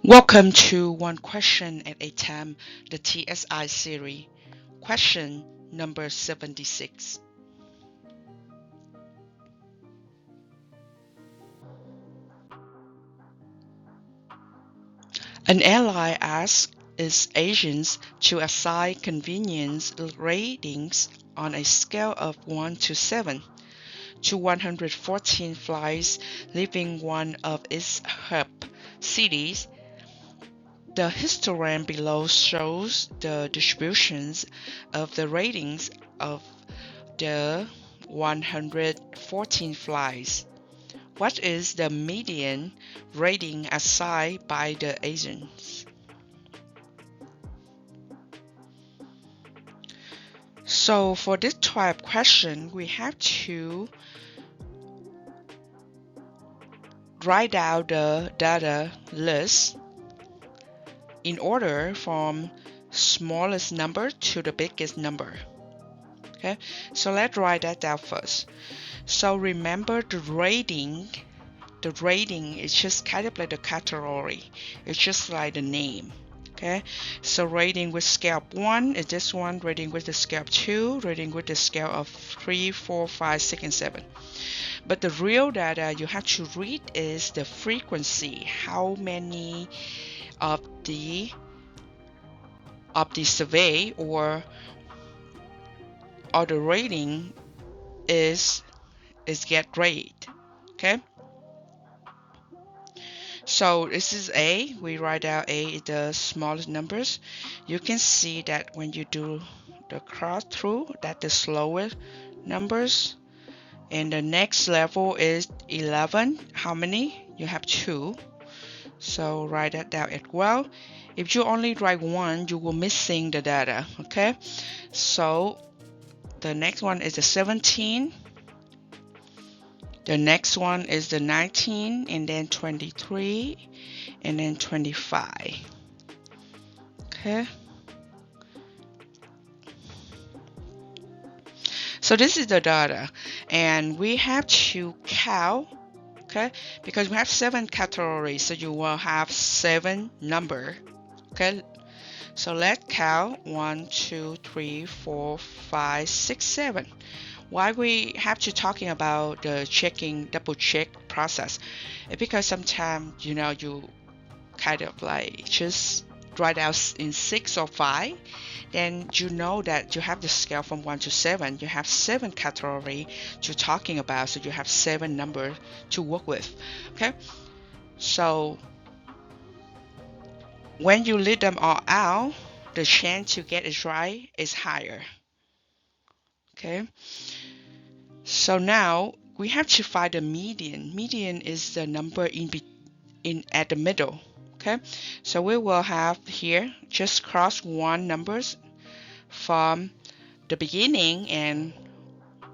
Welcome to One Question at a Time, the TSI series. Question number 76. An ally asks its agents to assign convenience ratings on a scale of 1 to 7 to 114 flights leaving one of its hub cities. The histogram below shows the distributions of the ratings of the 114 flights. What is the median rating assigned by the agents? So for this type question, we have to write down the data list in order from smallest number to the biggest number. Okay, so let's write that down first. So remember the rating is just kind of like the category. It's just like the name. Okay, so rating with scale of 1 is this one, rating with the scale of 2, rating with the scale of 3, 4, 5, 6, and 7. But the real data you have to read is the frequency, how many of the survey or the rating is get rated. Okay, so this is A. We write out A is the smallest numbers. You can see that when you do the cross through, that the slowest numbers. And the next level is 11. How many? You have 2. So write that down as well. If you only write 1, you will missing the data. Okay, so the next one is the 17. The next one is the 19, and then 23, and then 25. Okay. So this is the data, and we have to count, okay, because we have 7 categories, so you will have 7 number. Okay, so let's count 1, 2, 3, 4, 5, 6, 7. Why we have to talking about the double check process? It's because sometimes you kind of like just write out in 6 or 5, then you know that you have the scale from 1 to 7. You have 7 category to talking about, so you have 7 number to work with. Okay, so when you lead them all out, the chance to get it right is higher. Okay, so now we have to find the median. Median is the number in at the middle. Okay, so we will have here just cross 1 numbers from the beginning and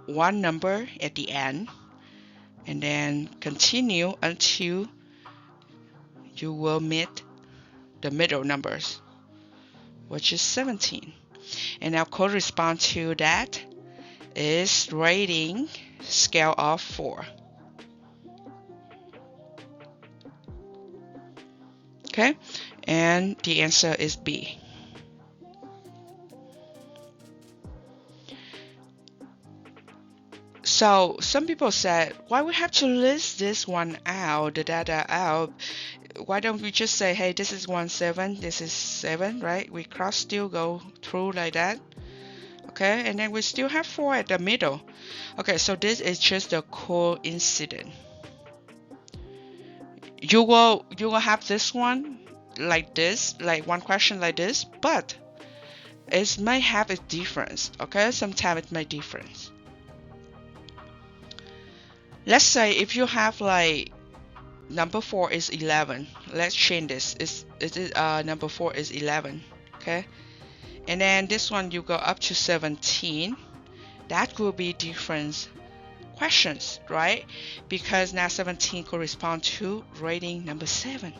1 number at the end, and then continue until you will meet the middle numbers, which is 17. And now correspond to that is rating scale of 4. Okay, and the answer is B. So some people said, why we have to list this one out, the data out? Why don't we just say, hey, this is 1, 7, this is 7, right? We still go through like that. Okay, and then we still have 4 at the middle. Okay, so this is just a coincidence. You will have this one like this, like one question like this, but it may have a difference. Okay, sometimes it may difference. Let's say if you have like number 4 is 11. Let's change this. Number 4 is 11. Okay, and then this one you go up to 17. That will be different questions, right? Because now 17 corresponds to rating number 7.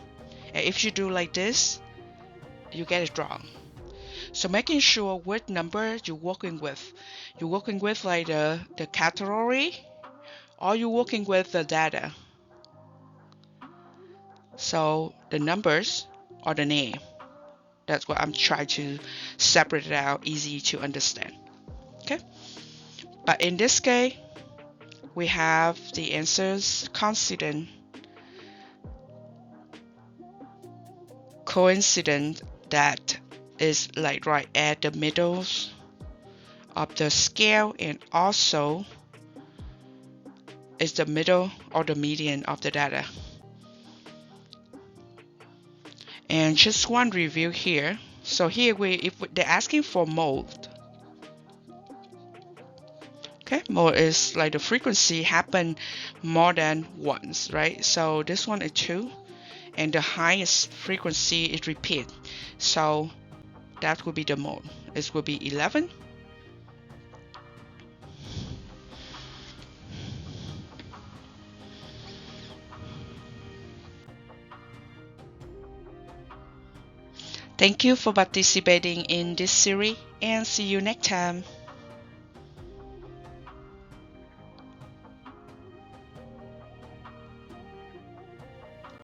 And if you do like this, you get it wrong. So making sure what number you're working with. You're working with like the category, or you're working with the data. So the numbers or the name. That's what I'm trying to separate it out, easy to understand. Okay, but in this case, we have the answers coincident, that is like right at the middle of the scale, and also is the middle or the median of the data. And just one review here. So here if they're asking for mode. Okay, mode is like the frequency happen more than once, right? So this one is 2, and the highest frequency is repeat. So that will be the mode. It will be 11. Thank you for participating in this series, and see you next time.